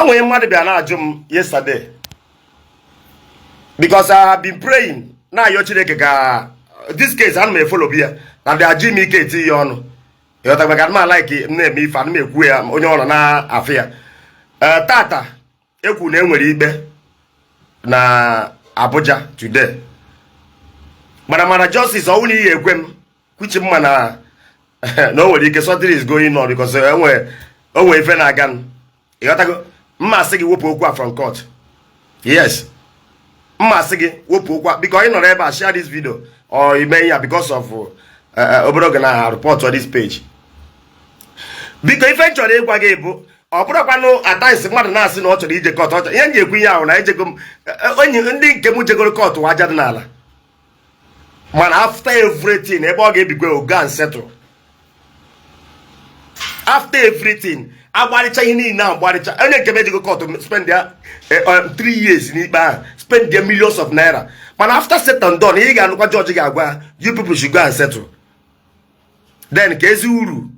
onwe mmadụ bịa na-ajụ m yesterday because I have been praying na ayọ Chineke ka this case ana m follow bia na bịa ji m ike eti ya ọnụ ịghọtagba ka ma like m na-eme ife ana m ekwu ya onye ọrụ na afọ ya tata ekwu na enwere ikpe na Abuja today mana justice ọwụ na ihe ekwe m kwuchi mma na o nwere ike something is going on because onwe ife na-aga ịghọtago mma asị gị wepụ okwu a from court yes mma asị gị wepụ okwu because ị nọrọ ebe a share this video or ime ya because of obere oge na report on this page biko ife chọrọ ịgwa gị bụ ọ bụrụkwanụ ataisi mmadụ na-asị na ọ chọrọ ije court ọchọ ihe m ji ekwu ihe ahụ na ejego m onye ndị nke m jegoro court wa aja dị n'ala mana after everything ebe ọ ga-ebigwe oga and settle after everything agbarịcha ihe niile agbarịcha onye nke mejego court spend ya 3 years n'ikpe ahụ spend ya millions of naira mana after settle done ị ga-anụkwa judge ga-agwa you people should go and settle then ka ezi uru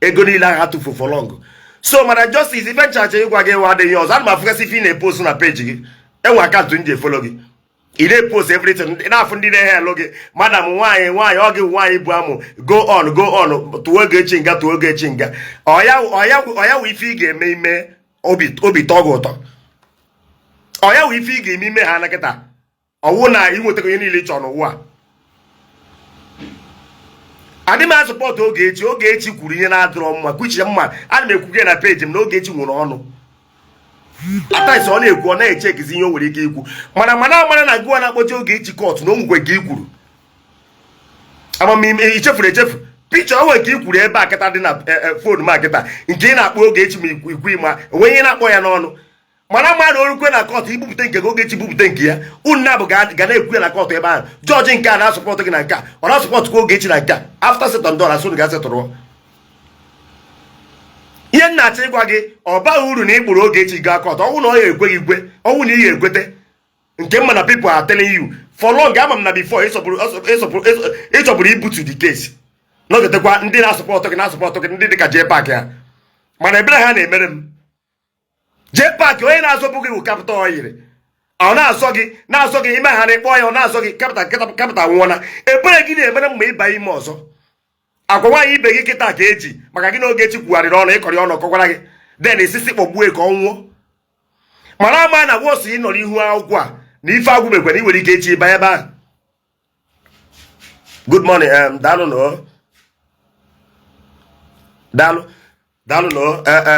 ego niile ahụ atụfu for long so mana justice ife nchacha ịgwa gị wa adịghị ọzọ ana m afụgasị ife ị na-epost na page gị enwe akaụntụ m ji efolo gị ị na-epost everything na-afụ ndị na-ehe elo gị madam nwaanyị ọ gị nwaanyị bụ amụ go on tụọ Ogechi nga tụọ Ogechi nga ọya wụ ife ị ga-eme ime obi tọọ gị ụtọ ọya wụ ife ị ga-eme ime ha na kịta ọwụ na ị nwetago ihe niile ị chọrọ n'ụwa adị m asọpọtụ Ogechi kwuru ihe na-adịrọ mma kwuchie mma ana m ekwu gị na peji m na Ogechi nwere ọnụ ataisi ọ na-ekwu ọ na-echekizi ihe o nwere ike ikwu mana na gụwa na-akpọchi Ogechi kọtụ na o nwekwe ka ikwuru amamime ichefuru echefu picha onwe nke ikwuru ebe a kịta dị na fon m akịta nke ị na-akpọ Ogechi ma ikwu ma onwe ihe na-akpọ ya n'ọnụ mana na orukwe na kọtụ ibupụta nke gị Ogechi bupụta nke ya unu na-abụ ga na-ekwu ya na kọtụ ebe ahụ jọji nke a na-asọpọtụ gị na nke a ọ na-asọpọtụ kwa Ogechi na nke a after settle down asụ ga-asetụrụ ihe nna-achọ ịgwa gị ọ baghị uru na ịkpụrụ Ogechi gaa kọtụ ọnwụ na ọ ya ekweghị ikwe ọnwụ na ihe ekwete nke mma na people are telling you for long ama m na before ịchọburu ibutu the case n'ogetekwa ndị na-asọpọtụ gị ndị dịka JPAC ya mana ebere ha na-emere m JPAC onye na-azọpụ gị bụ kapịta oyiri ọ na-azọ gị ime ha na-ekpọ ya ọ na-azọ gị kapịta nwụọna ebere gị na-emere mma ịba ime ọzọ agwa nwaanyị ibe gị kịta ka eji maka gị na Ogechi kwugharịrị ọnụ ịkọrị ọnụ kọkwara gị den isisi kpọgbue ka ọ nwụọ mana ama na wọsụ ị nọ n'ihu akwụkwọ a na ife agwụbekwe na ị nwere ike echi ịba ebe ahụ good morning daalụ no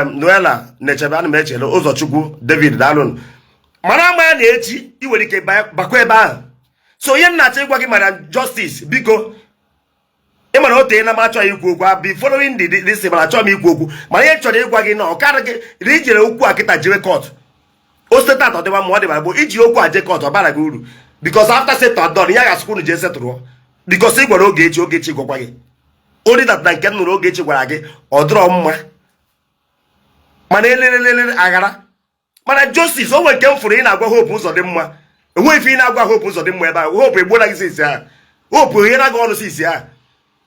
Noela na-echebe ana m echele ụzọchukwu David daalụ mana ama na echi ị nwere ike bakwa ebe ahụ so ihe m na-achọ ịgwa gị mara justice biko ị mara ote na m achọghị ikwu okwu abi following this mana achọghị m ikwu okwu mana ihe chọrọ ịgwa gị na ọ karị gị na ijere okwu a kịta jewe kọt o state atọ dịwa ma ọ dịba bụ iji okwu a je kọt ọ bara gị uru because after settle down ya ga-asụkwu unu jee setụrụ because ị gwara Ogechi gwakwa gị only that na nke m nụrụ Ogechi gwara gị ọ dịrọ mma mana elelelele aghara mana justice o nwere nke m fụrụ ị na-agwa Hope ụzọ dị mma enweghị ife ị na-agwa Hope ụzọ dị mma ebe ahụ Hope egbuola gị sisi ahụ Hope oghere gị ọnụ sisi ahụ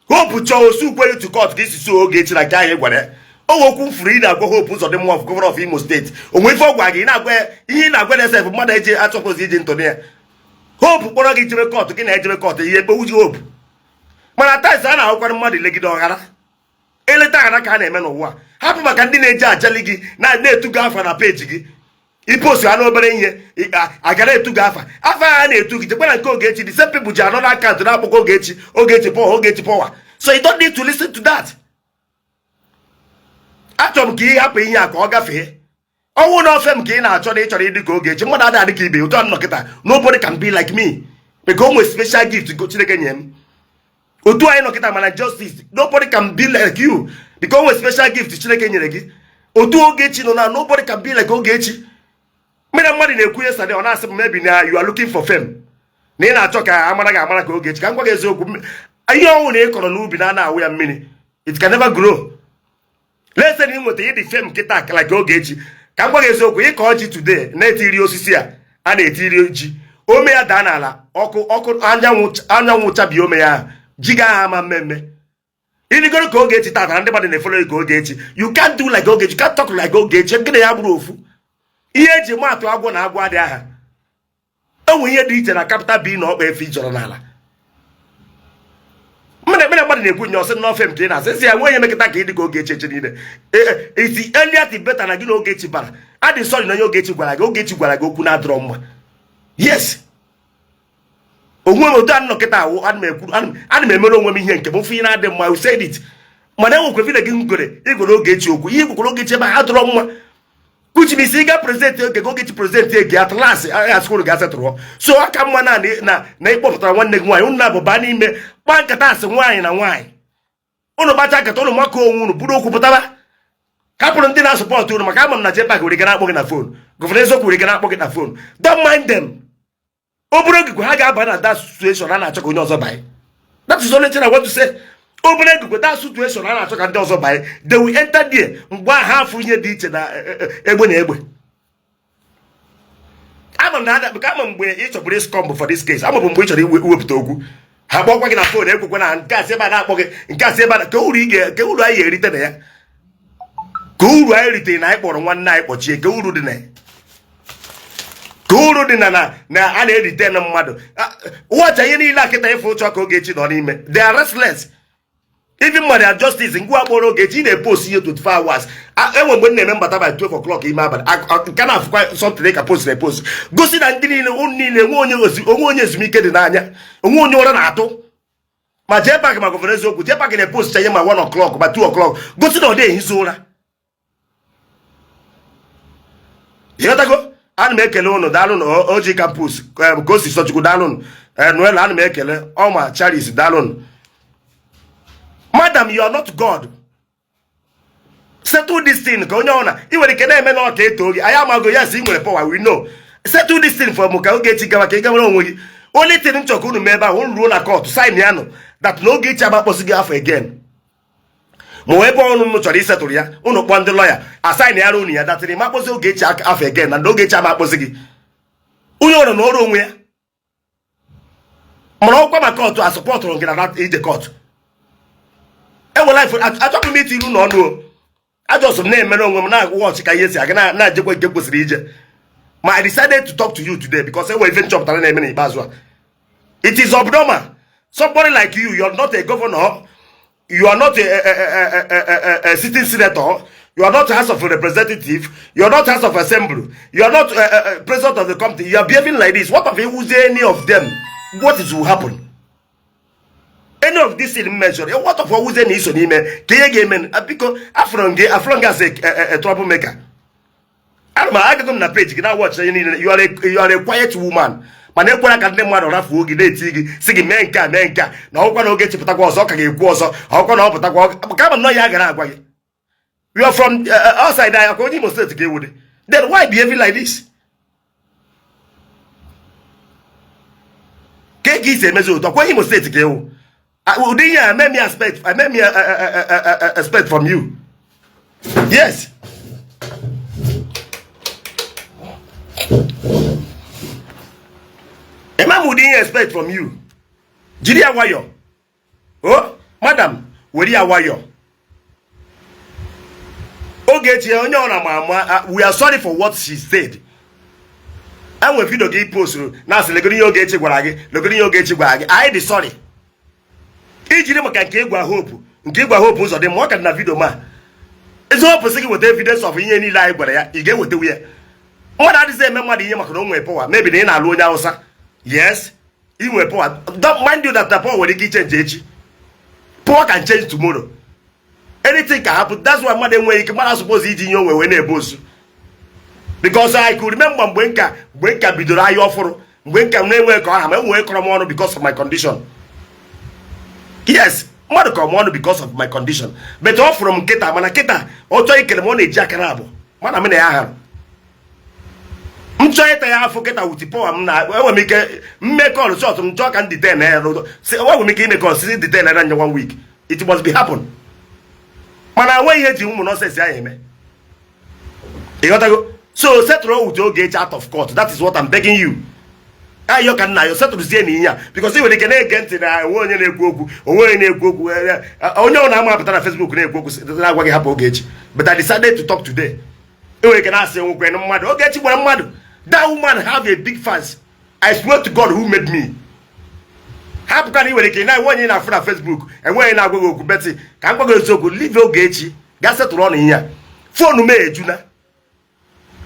Hope chọọ osu ukwe to court ka isi so Ogechi na nke ahụ gwara ya o nwekwu mfụrụ ị na-agwa Hope ụzọ dị mma of governor of Imo State onwe ife ọ gwa gị na-agwa ihe ị na-agwa na esef mmadụ eji achọpụzi iji ntụnụ ya Hope kpọrọ gị jebe kọtụ gị na-ejebe kọtụ ihe ekpewuji Hope mana taisi a na-ahụkwara mmadụ ilegide ọghara eleta aghara ka a na-eme n'ụwa hapụ maka ndị na-eji ajali gị na-etugo afa na peji gị ipostu ha n'obere ihe agara etugo afa ha na-etu gị jekwara nke Ogechi the same people ji anọ n'akaụntụ na-akpọkọ Ogechi power so you don't need to listen to that. Achọrọ m ka ị hapụ ihe a ka ọ gafee ọnwụ na ofe m ka ị na-achọ na ị chọrọ ịdị ka Ogechi mmadụ adịghị ka ibe otu anọ kịta nobody can be like me because o nwere special gift Chineke nye m otu anyị nọ kịta mana justice nobody can be like you because o nwere special gift Chineke nyere gị otu Ogechi nọ na nobody can be like Ogechi mere mmadụ na-ekwu ihe sadị ọ na-asị m maybe na you are looking for fame na ị na-achọ ka amara gị amara ka Ogechi ka m gwa gị eziokwu ihe ọnwụ na ị kọrọ n'ubi na na-awụ ya mmiri it can never grow let's say na ị nweta ịdị fame kịta like Ogechi ka m gwa gị eziokwu ịkọ ọjị today na-etiri osisi a na-etiri ji ome ya daa n'ala ọkụ anyanwụ chabi ome ya ji ga aha ama mmemme ịdịgoro ka Ogechi tata na ndị mmadụ na-efolo ka Ogechi you can't do like Ogechi, you can't talk like Ogechi gịnị ya bụrụ ofu ihe eji maatụ agwọ na agwọ adị aha enwe ihe dị iche na capital B na ọkpa efi jọrọ n'ala mmadụ na-ekwu nye ọsị n'ofe m ka ị na-asị ya nwe mekịta ka ị dị ka Ogechi eche niile isi eliat beta na gị na Ogechi bara adị sọrị na onye Ogechi gwara gị okwu na-adịrọ mma yes onwe m otu anọkịta awụ ana m emere onwe m ihe nke m ofe ihe na-adị mma said it mana enwekwe vile gị igwere Ogechi okwu ihe igwekwere Ogechi ebe ha dịrọ mma kuchimisi ị ga prezentị oge Ogechi prezentị ege atlasị agha skụl ga-asetụrụ so aka mma na ịkpọpụtara nwanne gị nwaanyị unu na-abụba n'ime kpa nkata asị nwaanyị na nwaanyị unu gbacha nkata unu maka onwe unu bụrụ okwu pụtara hapụrụ ndị na-asọpọtụ unu maka ama m na JPAC were ike na-akpọ gị na fon gọvanọ eziokwu were ike na-akpọ gị na fon don't mind them obere ogigwe ha ga-aba na that situation a na-achọ ka onye ọzọ banye that is only thing I want to say obere egigwe that situation a na-achọ ka ndị ọzọ banye they will enter there mgbe ha afụ ihe dị iche na egbe na egbe ama m mgbe ị chọbụrụ ịscọm for this case ama m mgbe ị chọrọ iwepụta okwu ha kpọkwa gị na fon ekwekwe na nke asị ebe a na-akpọ gị nke asị ebe a ka uru anyị erite na ya ka uru anyị ritere na anyị kpọrọ nwanne anyị kpọchie ka uru dị na ya ka uru dị na a na-erite na mmadụ ụwacha ihe niile akịta ịfụ ụchọ ka Ogechi nọ n'ime they are restless even Mariam justice ngwa akpọrọ Ogechi na-epost ihe 24 hours enwe mgbe m na-eme mbata by 12 o'clock ime abalị nke na-afụkwa sọntịrị ka post na-epost gosi na ndị niile unu niile onwe onye ezumike dị n'anya onwe onye ụra na-atụ ma JPAC ma gọvanọ eziokwu JPAC na-epost ihe ma 1 o'clock ma 2 o'clock gosi na ọ dị ehizi ụra ịghọtago ana m ekele unu daalụ na Oji campus ka o si Sochukwu daalụ Noel ana m ekele Ọma Charis daalụ madam you are not God settle this thing ka onye ọna ị nwere ike na-eme na ọka eto gị anyị amago yes ị nwere power we know settle this thing for m ka Ogechi gawa ka ị gawara onwe gị only thing m chọrọ unu mee ebe ahụ unu ruo na court sign ya nụ that na Ogechi agbakpọsị gị afọ again ma ebe ọnụ m chọrọ isetụrụ ya unu kpọọ ndị lọya asaịn ya unu ya datịrị ma akpọzi Ogechi afọ again na Ogechi ama akpọzi gị onye ọrụ na ọrụ onwe ya mana ọkwa ma kọtụ asọpọtụrụ gị na ije kọtụ enwela ifo achọpụ m iti iru n'ọnụ ajọsụ m na-emere onwe m na-agwụghọchi ka ihe si aga na-ejekwa nke kwesịrị ije ma I decided to talk to you today because enwe ife nchọpụtara na-eme n'ikpeazụ a it is abnormal somebody like you are not a governor. You are not a sitting senator. You are not House of Representative. You are not House of Assembly. You are not president of the company. You are behaving like this. What if it was any of them? What is will happen? Any of this in measure. What if it was any issue? Because Afron as a troublemaker. I get on the page. You watch. You are a quiet woman. mana ekwela ka ndị mmadụ rafuo oge na-eti gị si gị mee nke a na ọkwa na Ogechi pụtakwa ọzọ ka ga-ekwu ọzọ ọkwa na ọ pụtakwa ka ma nnọọ ya gara agwa gị you are from outside anya ka onye Imo steeti ka ewude then why behaving like this ka ị isi emezi ụtọ kwa Imo steeti ka ewu ụdị ihe a memi expect from you yes Emam would expect from you. Jiri awayo. Oh, madam, weri awayo. Ogechi onye ona mama, we are sorry for what she said. And when video gị post na se legori Ogechi gwara gị, legori Ogechi gwara gị, I dey sorry. Ijiri maka nke igwa hope ụzọ dị ma ọ ka na video ma. Ezi hope sị gị weta evidence of ihe niile anyị gwara ya, ị ga-eweta ya. Mmadụ adịghị eme mmadụ ihe maka na o nwere power, maybe na ị na-alụ onye Hausa. Yes, he will power. Don't mind you that the power will change. Power can change tomorrow. Anything can happen. That's why mother when you can suppose eating your way when boss. Because I could remember when bidora you offer when can name work on because of my condition. Yes, mother come on because of my condition. But off from Keta, Manaketa, or to a money jackarabo. Man, I'm in a I'm trying to forget out with poor. I'm not. I will make all sorts of talk and detain. Say, why will make him consider detain around 1 week? It must be happen. Man, I wait here to whom not says I am. You got to go. So set row with your gate out of court. That is what I'm begging you. You can now settle the same here because they can against it. I want you to go. I know I'm up on Facebook. But I decided to talk today. we can ask him when mad. Ogechi when mad. That woman have a big fans. I swear to God who made me. How can you when I went in our Facebook and when I go to Betty, can go so good leave Ogechi. That's it run in here. Phone me, Juna.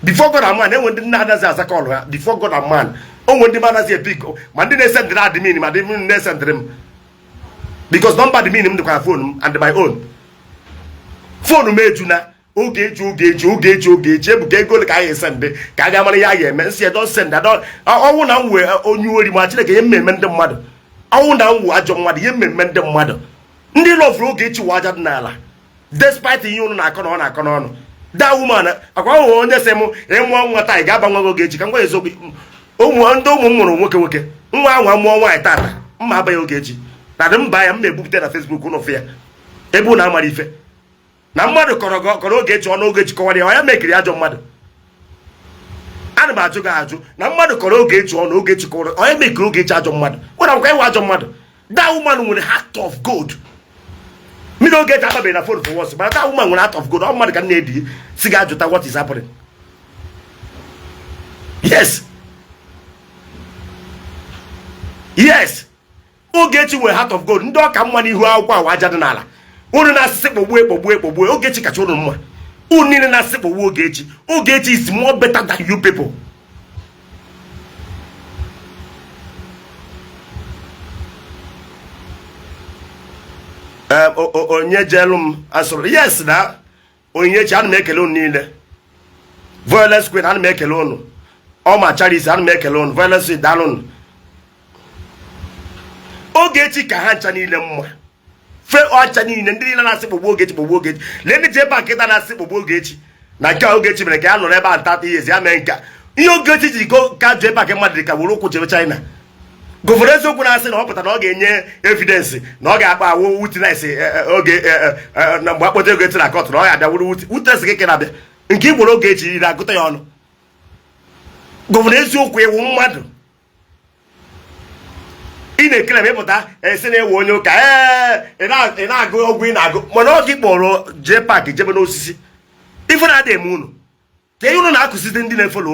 Before God and man, they went as a call her. Before God and man. Oh, when the man has a big man didn't send the meaning, I didn't send them. Because nobody mean him to have phone and my own. Phone me, Juna. Ogechi, go like I send it. Kagamani ya mensi don't send that. I won't wear on you very much like a men the mother. I won't watch on what you men the mother. Ndi love Ogechi waja nala. Despite you na kono. That woman, I want to say more, and one I got Ogechi can go so be. Oh, one don't work. One more white tata. My by Ogechi. Now them buy a book that Facebook no fear. Ebuna marife. Na mmadụ kọrọ Ogechi ọnụ Ogechi kọwara ya mekiri ajọ mmadụ. Ana m ajụ gị ajụ na mmadụ kọrọ Ogechi ọnụ Ogechi kọwara onye mekiri Ogechi ajọ mmadụ. Ọ na-akwa iwe ajọ mmadụ. That woman nwere heart of gold. Me no Ogechi ababeghị na phone for once, but that woman nwere heart of gold. Ọ mmadụ ka na-edi si ga ajụta what is happening. Yes. Yes. Ogechi nwere heart of gold. Ndị ọka mma n'ihu akwụkwọ ahụ aja dị n'ala. Unu na sikpogbu Ogechi kacha unu mma. Unu niile na sikpogbu Ogechi. Ogechi is more better than you people. Onye jelum asoro. Yes na. Onye chi anu mekele unu niile. Violence queen anu mekele unu. Oma Charis anu mekele unu. Violence dalun. Ogechi ka ha ncha niile mma. Fe ọcha niile ndị niile na-asị kpogbu Ogechi lee je ebe nkịta na-asị kpogbu Ogechi na nke Ogechi mere ka ya nọrọ ebe a 30 years ya mee nka ihe Ogechi ji ka jụ ebe mmadụ dị ka were ụkwụ jebe China gọvanọ eziokwu na-asị na ọ pụta na ọ ga-enye evidence na ọ ga-akpa awụ witness oge na mgbe akpọta Ogechi na court na ọ ga-abịa wuru witness gị na-abịa nke igboro Ogechi iri agụta ya ọnụ gọvanọ eziokwu iwu mmadụ ị na-ekele m ịpụta esi na-ewe onye ụka ị na-agụ ọgwụ ị na-agụ mana ọ gị kpọrọ jee paakị jebe n'osisi ife na-adị eme unu ka ihe unu na-akụzite ndị na-efolo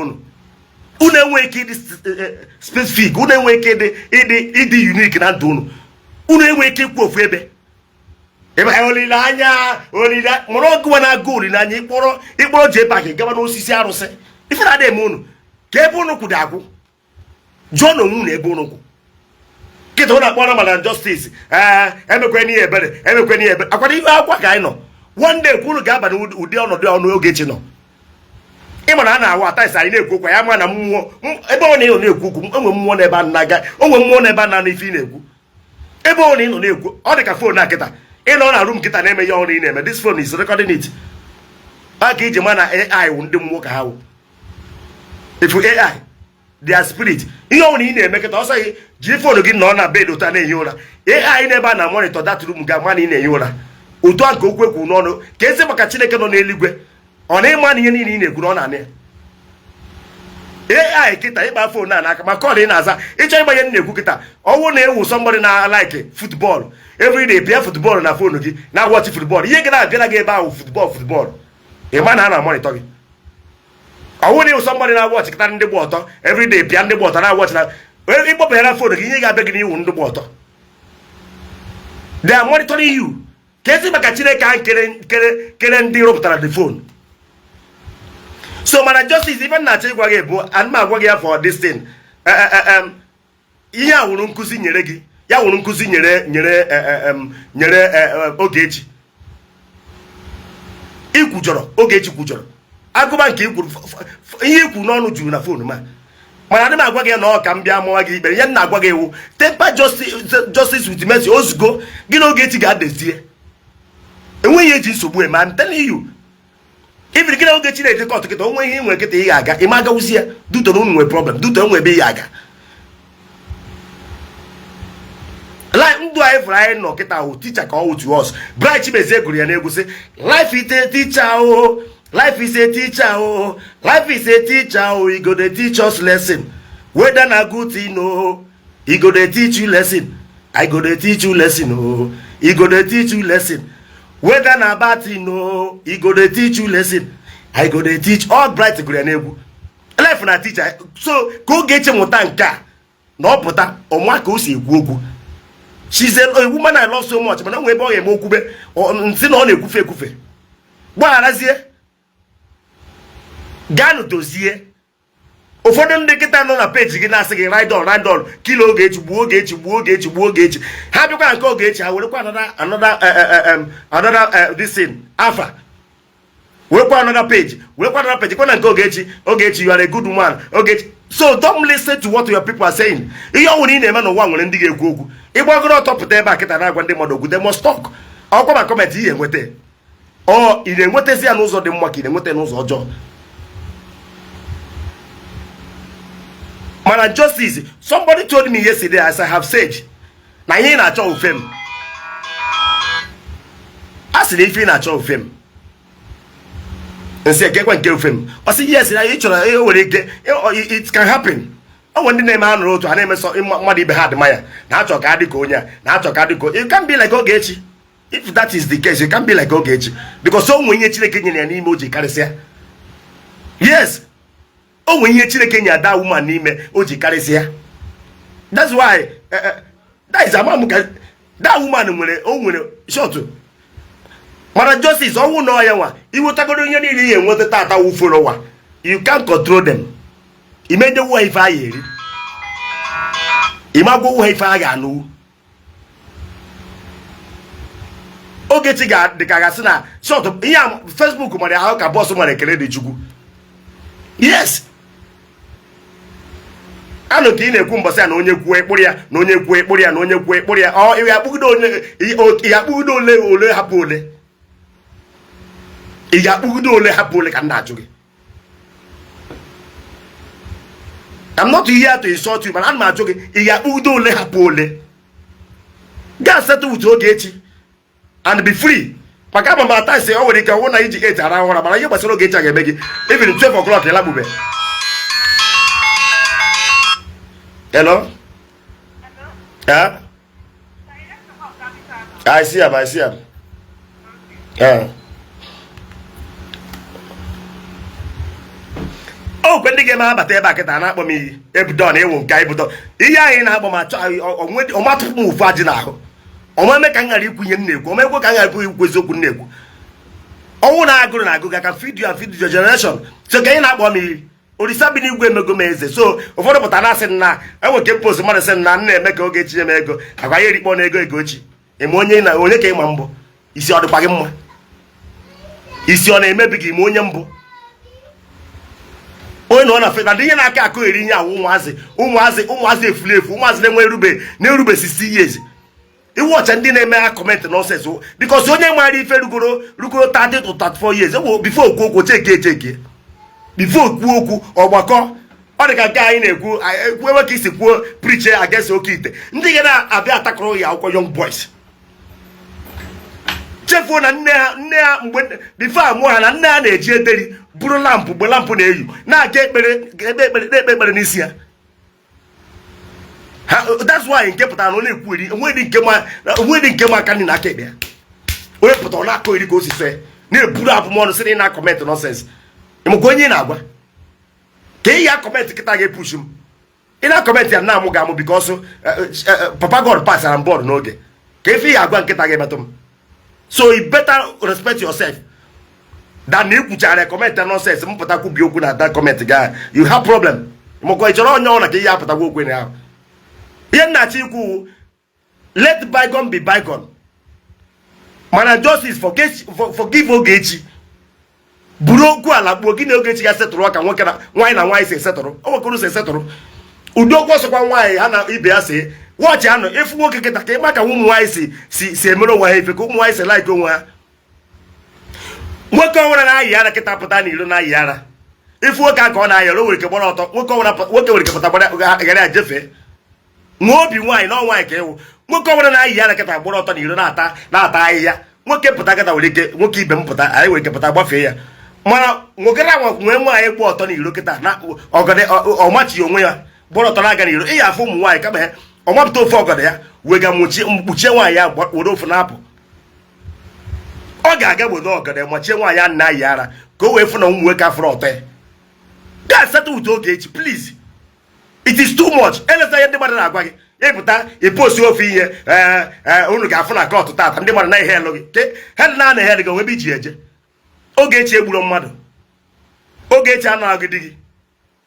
unu enwe ike ịdị specific, unu enwe ike ịdị unique na ndụ unu enwe ike ikwu ofu ebe olileanya mana ọgụwa na-agụ olileanya ịkpọrọ jee paakị gaba n'osisi arụsị ife na-adị eme unu ka ebe unu kwụdo agwụ jụọ na onwe unu ebe unu kwụ kita una kpọrọ mana justice emekweni ebere akwara ihe akwa ka anyị nọ one day kwuru ga-aba n'ụdị ọnọdụ ọnụ Ogechi nọ ịma na a na-awụ ataisi anyị na-ekwu okwu ya ma na mmụọ ebe ọ na-ị na-ekwu okwu enwe mmụọ n'ebe a na-aga onwe mmụọ n'ebe a na ife ị na-ekwu ebe ọ na ị nọ na-ekwu ọ dị ka fon na nkịta ị nọ na room nkịta na-eme ya ọrụ ị na-eme this phone is recording it a ka iji ma na AI wụ ndị mmụọ ka ha wụ ifu AI their spirit ihe ọnwụrụ ị na-eme kịta ọsọ gị jiri fonu gị nọ na bed ụta na-ehi ụra AI n'ebe a na monitor that room ga-ama na ị na-ehi ụra otu a nke okwu ekwu n'ọnụ ka ezi maka Chineke nọ n'eluigwe ọ na-ịma na ihe niile ị na-ekwu na ọ na-anị AI kịta ịgba fonu na n'aka maka ọ dị na-aza ịchọ ịgba ihe na-ekwu kịta ọnwụ na-ewu somebody na like football every day pịa football na fonu gị na watch football ihe gị na-abịara gị ebe ahụ football ịma na a na-monitor gị ọnwụ na-ewu somebody na watch kịta ndị gba ọtọ every day pịa ndị gba ọtọ na watch na ịkpọpụtara fonu gị ihe ga-abịa gị n'iwu ndị gba ọtọ they are monitoring you ka ezi maka Chineke ahụ kere ndị rụpụtara the phone so mana justice even na-achọ ịgwa gị bụ ana agwa gị ya for this thing ihe a wụrụ nkụzi nyere gị ya wụrụ nkụzi nyere Ogechi ikwujọrọ Ogechi kwujọrọ agụba nke ikwuru ihe ikwu n'ọnụ juru na phone mana adị m agwa gị na ọ ka m bịa mụwa gị ikpere ya na agwa gị ewu temper justice with mercy ozugbo gị na Ogechi ga-adezie enweghị eji nsogbu eme I'm telling you ibiri gị na Ogechi na-eje kọtụ kịta onwe ihe nwere kịta ị ga-aga ịma agawụzi ya duto na unu nwere problem duto nwe ebe ị ga-aga ndụ anyị fụrụ anyị nọ kịta ahụ teacher ka ọ wụ to us Bright Chimezie gụrụ ya n'egwu sị life is a teacher o life is a teacher o life is a teacher o e go dey teach us lesson whether na good thing o e go dey teach you lesson I go dey teach you lesson o e go dey teach you lesson whether na bad thing o e go dey teach you lesson I go dey teach all bright gụrụ ya n'egwu life na teacher so ka Ogechi mụta nke a na ọ pụta ọnwa ka o si ekwu okwu. She's a woman I love so much mana nwe ebe ọ ga-eme okwube nsị na ọ na-ekwufe ekwufe gbagharazie gaa dozie. Ụfọdụ ndị nkịta nọ na peji gị na-asị gị ride on kilo Ogechi gbuo Ogechi ha bịakwa nke Ogechi ha werekwa another this thing afa werekwa another page kwa na nke Ogechi you are a good woman Ogechi. So don't listen to what your people are saying. Ihe ọnwụ na ị na-eme n'ụwa nwere ndị ga-ekwu okwu ịgbagoro ọtọ pụta ebe a kịta na-agwa ndị mmadụ okwu they must talk. Ọkwa ma comment ihe enweta ị na-enwetezi ya n'ụzọ dị mma ka ị na-enweta n'ụzọ ọjọọ. Mana justice, somebody told me yesterday, as I have said, na ihe na-achọ ufem. Asị na ife na-achọ ufem. Nsi ekekwa nke ufem. Ọ sị yes, na ịchọrọ were ike it can happen. Ọ nwere ndị na-eme anụrụ otu ha na-eme mmadụ ibe ha adịma ya na achọ ka adị ka onye a na achọ ka adị ka you can be like Ogechi. If that is the case, you can be like Ogechi because o nwere ihe Chineke nyere ya n'ime o ji karịsịa. Yes. O nwere ihe Chineke nye ada woman n'ime o ji karịsịa. That's why that is amam ka that woman nwere short. Mana justice ọnwụ na ya nwa iwetagoro ihe niile ihe enweta tata wuforo ụwa. You can't control them. Imede wo ife ayi eri. Imagwo wo ife aga anu. Ogechi ga dị ka gasị na short ihe Facebook mara ahụ ka boss mara ekele dị Chukwu. Yes. Ano ka ị na-ekwu mbọsị ya na onye kwuo ekpụrụ ya na onye kwuo ekpụrụ ya na onye kwuo ekpụrụ ya ọ ya kpụgido ole hapụ ole ị ga-akpụgido ole hapụ ole ka m na-ajụ gị. I'm not here to insult you, but I'm not joking. Ị ga-akpụgido ole hapụ ole gaa settle with Ogechi and be free. Maka ama ata ise o nwere ike ọwụ na iji 8 ara ụra mana ihe gbasara Ogechi a ga-eme gị even 12 o'clock ya labube. Hello? Yeah? I see him. Yeah. Oh, when they get my back at an apple me, every done, it won't guide but in my child or what move Fajina. Or my making a liquid name, or my work I put with Zoku name. Oh, I go, I can feed you and feed your generation. So, gain up on me. Sabini Gwemegomeze. So, of what about an na I will get post mother send none make Ogechi ego. I hear it Egochi. A money na only came mambo. Is your bagamo? Is your name maybe Monyambo? Oh, no, I didn't like a coerinia, Umazi, flip, Umas Nerube 60 years. You watch and didn't make a comment nonsense. Because only my Rugo 30 to 34 years before go take it. Before Kuoku or Wako, or the guy in a whoever kiss the poor preacher against Okite. Ndigana a better attack young boys. Chefon and before more than none a jetty, Bulampu near you. Now get better this year. That's why in Capital only wedding came out can in Acadia. We put on that code goes to say, near put up more sitting in our comment nonsense. I'm going in agwa. Can you comment to push him? In a comment now Mugamo because Papa God pass and board no day. Can you agwa get batum? So you better respect yourself. That new kuchare comment nonsense. Mpata ku bioku na that comment guy. You have problem. Mo ko ichoro onyo na ke ya pata go kwen ya. Yen na chi ku let bygone be bygone. Man justice forgive Ogechi. Buroku ala gbogi na Ogechi ga setụrụ ka nwoke na nwanyị na nwanyị se setụrụ o nwekuru se setụrụ udokwo sokwa nwanyị ha na ibe ya se watch anọ efu nwoke kịta ka ịma ka ụmụ nwanyị si emere onwe ha ife ka ụmụ nwanyị se like onwe ha nwoke ọwụra na ayi ara kịta pụta na iro na ayi ara ifu nwoke aka ọ na ayọrọ nwere ke gbara ọtọ nwoke nwere ke pụta gara jefe nwa obi nwanyị na nwanyị ka ewu nwoke ọwụra na ayi ara kịta gbara ọtọ na iro na-ata ahịhịa nwoke pụta kịta nwere ike nwoke ibe m pụta anyị nwere ke pụta gbafee ya mana nwokere nwe nwaanyị gba ọtọ n'iro kịta na ọgọdị ọmachi onwe ya gbara ọtọ na-aga n'iro ị ya afụ ụmụ nwaanyị kama ọmapụta ofe ọgọdị ya wega mkpuchie nwaanyị ya were ofu na-apụ ọ ga-aga gbodo ọgọdị machie nwaanyị ya na ayi ara go away from ụmụ nwoke afro ọtọ. Guys, settle with Ogechi, please. It is too much. Eleta ya ndị mmadụ na-agwa gị. Ịpụta ịpost ofe ihe unu ga-afụ na court tata ndị mmadụ na ihe elu gị. Head na na head gị onwe bi ji eje. Ogechi egburu mmadụ. Ogechi anaghị di gị.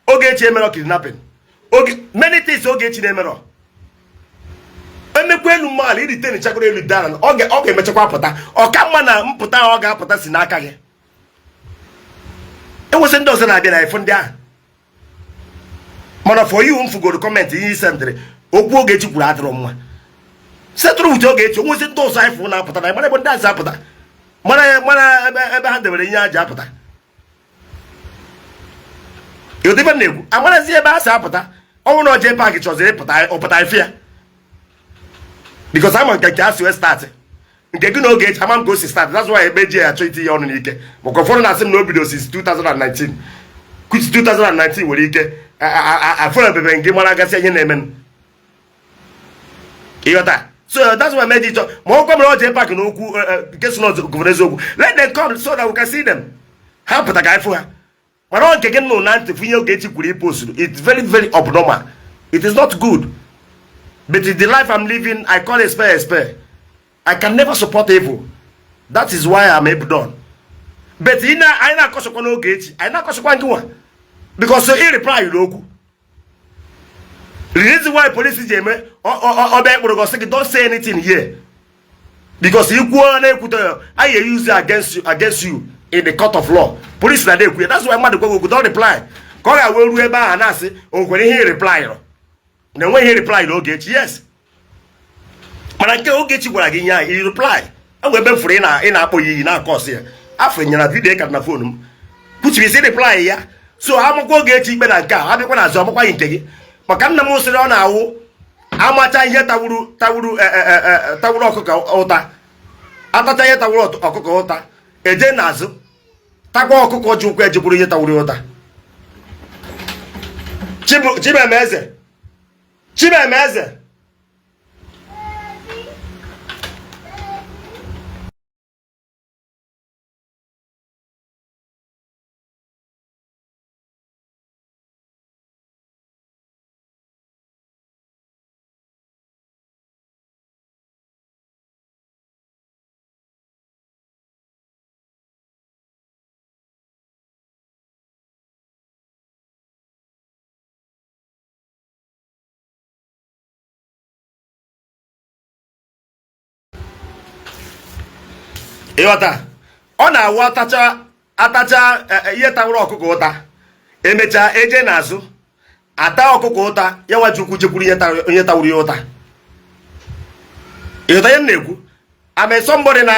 Ogechi emero kidnapping. Many things Ogechi na-emero. Emekwa elu mmadụ irite chakoro elu dara ọ ga-emechakwa apụta. Ọka mma na mpụta ọ ga-apụta si n'aka gị. Enwesị ndị ọzọ na-abịa na iPhone ndị ahụ. Mana for you mfugoro comment ihe isendịrị okwu Ogechi kwuru adịrọ mma. Setụrụ uche Ogechi onwesị ndị ọzọ iPhone na-apụta na mara ebe ndị azụ apụta. Mara ebe ha debere ihe aja apụta. Yodibe na-ekwu amarazi ebe ha si apụta ọnwụ na oje paaki chọziri ọpụta ife ya. Because ama nke ha si wee start. Nke gị na Ogechi ama m ka o si start. That's why ebe ji ya achọ iti ya ọnụ n'ike. Maka ụfọdụ na-asị m na o bido since 2019. Which 2019 nwere ike afọrọ ebebe nke mara agasị ihe na-eme. Ịghọta? So that's why meji chọ ma ọkwa mere oje paaki n'okwu nke so n'ogover eziokwu. Let them come so that we can see them. Ha pụta ka ifụ ha. Mana nke gị nụ na ntị fụ ihe Ogechi kwuru ipost. It's very very abnormal. It is not good. But in the life I'm living, I call a spare a spare. I can never support evil. That is why I'm able done. But I na akọsọkwa na Ogechi. I na akọsọkwa nke nwa. Because so he reply you. The reason why police is jeme don't say anything here. Because you go and I use it against you in the court of law. Police na dey. That's why mother go don't reply. Call I will ebe and say when he reply. Then when he reply Ogechi, yes. Mana nke Ogechi gwara gị nya he reply. And we be free na akpọ yi na course here. Afọ nyana video ka na phone m. Put me say reply ya. So amụkwa Ogechi ikpe na nke a abịakwa na azụ ọmụkwa nke gị maka nna m sịrị ọ na-awụ amacha ihe tawuru ọkụkọ ụta atacha ihe tawuru ọkụkọ ụta eje n'azụ takwa ọkụkọ ji ụkwụ ejiburu ihe tawuru ụta. Chibemeze ịghọta ọ na-awụ atacha ihe tawuru ọkụkọ ụta emecha eje n'azụ ata ọkụkọ ụta ya nwachukwu jekwuru ihe tawuru ya ụta. Ịghọta ihe na-ekwu ame somebody na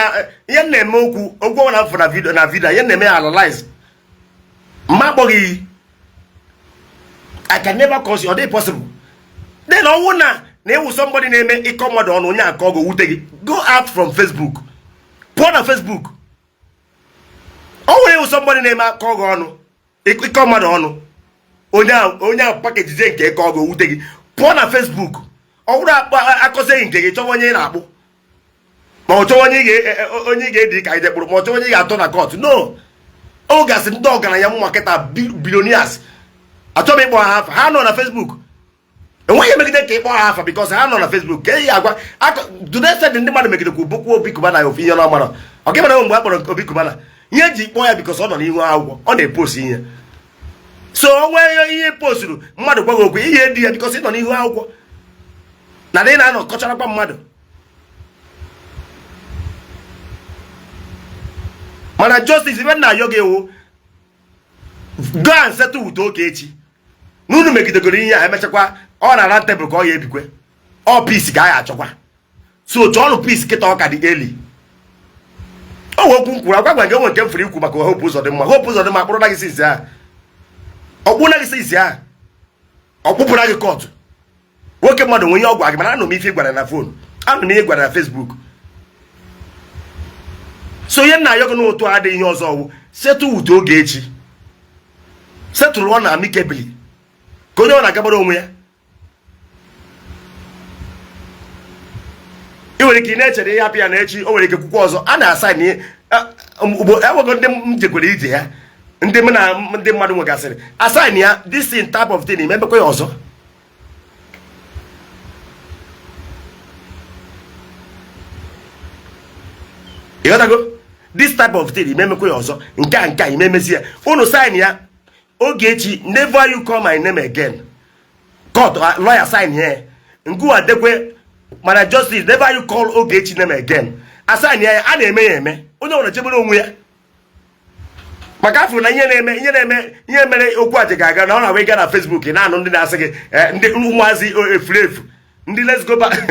ihe na-eme okwu na mfụ na video ihe na-eme analyze mma akpọghị I can never cause you, or they possible. Then ọnwụ na ewu somebody na-eme ịkọ mmadụ ọnụ onye aka ọgụ wute gị go out from Facebook. Put on Facebook. Always somebody name call on. It come on. Onya package je nke call go utegi. Put on Facebook. Owura akose nke cho wonye na akpu. Ma cho onye ge di ka ide kpuru. Ma cho onye ga atọ na court. No. O gas ndị ọgaranya mu marketa billionaires. Atọ me kpọ half. Ha no na Facebook. Enweghị emegide ka ịkpọ ha afa because ha nọ na Facebook ka eyi agwa today said ndị mmadụ megide ka bụkwa Obi Kubana ya ofe ihe na mara ọ gị mara mgbe a kpọrọ Obi Kubana ihe ji kpọọ ya because ọ nọ n'ihu akwụkwọ ọ na-epost ihe so onwe ihe posturu mmadụ gwaghị okwu ihe dị ya because ị nọ n'ihu akwụkwọ na dị na-anọ kọcharakwa mmadụ mana justice ibe na ayọ ga-ewu go and settle with Ogechi n'unu megidegoro ihe a emechakwa ọ na tebụl ka ọ ya ebikwe ọ peace ka ya achọkwa so chọọlụ peace kịta ọka dị eli o wekwu nkwuru agwa gị onwe nke mfere ikwu maka Hope Uzodimma Hope Uzodimma akpụrụ na gị sisi a ọkpụ na gị sisi a ọkpụpụrụ gị kọtụ nwoke mmadụ nwe ihe ọgwụ agị mana anụ m ife gwara na fon anụ m ihe gwara na Facebook so ihe nna ayọgụ n'otu adịghị ihe ọzọ ọwụ setụ ute Ogechi setụrụ ọ na amicably ka onye ọ na-agabara onwe ya i nwere ike ị na-echere ihe hapụ ya na echi o nwere ike kwukwa ọzọ a na-asa ihe ewego ndị m jekwere ije ya ndị mmadụ nwegasịrị assign ya this type of thing imebekwa ya ọzọ. ịghọtago this type of thing imemekwa ya ọzọ nke a imemezi ya unu sign ya Ogechi never you call my name again. Court lawyer sign here ngwa dekwe mana justice never you call Ogechi name again. Assign ya a na-eme ya eme onye ọbụla chebere onwe ya maka afọ na ihe mere okwu aje ga-aga na ọ na wee ga na Facebook na-anụ ndị na-asị gị ndị ụmụazị efurefu ndị let's go back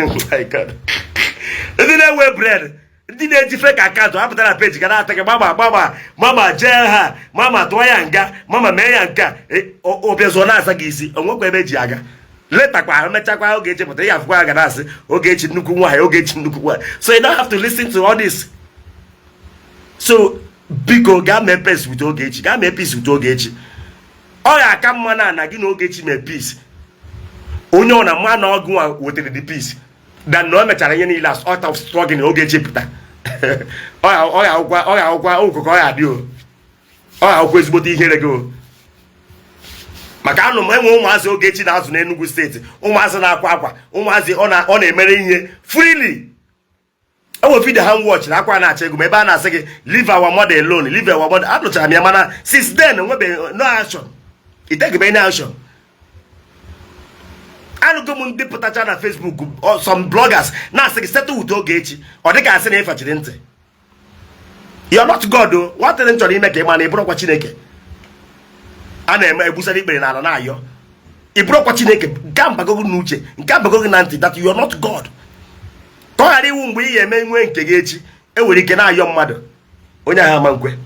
ndị na-ewe bread ndị na-eji fake akaụntụ apụtara na peji ga na-ata gị mama jee ha mama tụọ ya nga mama mee ya nke a obiazụọ na-asa gị isi onwekwa ebe eji aga letakwa emechakwa Ogechi pụtara ya afụkwa ga na-asị Ogechi nnukwu nwaanyị Ogechi nnukwu nwaanyị. So you don't have to listen to all this. So biko gaa mee peace with Ogechi, gaa mee peace with Ogechi. Ọ ya aka mma na gị na Ogechi mee peace onye ọ na mma na ọgụ nwa wetere the peace dan na o mechara ihe niile as out of struggling Ogechi pụta ọ ya akwụkwa okụkọ ọ ya dị ọ ya akwụkwa ezigbote ihere gị o. maka anụ m enwe ụmụazị Ogechi na-azụ n'Enugu steeti ụmụazị na-akwa akwa ụmụazị ọ na-emere ihe freely. Enwe video ha watch na akwa na-acha ego ma ebe a na-asị gị leave our mother alone, leave our mother. Anụchara m ya mana since then nwebe no action, itegebe any action. Anụgo m ndị pụtacha na Facebook some bloggers na-asị gị settle with Ogechi ọ dịka asị na ịfachiri ntị. You're not God o. Nwatịrị m chọrọ ime ka ị ma na ị bụrụkwa Chineke. A na-eme egbusara ikpere n'ala na-ayọ ị bụrụkwa Chineke nke mbagogo n'uche nke mbagogo na ntị that you are not God. Ka ọ ghara iwu mgbe ị ga-eme nwe nke gị echi enwere ike na-ayọ mmadụ onye ahụ ama nkwe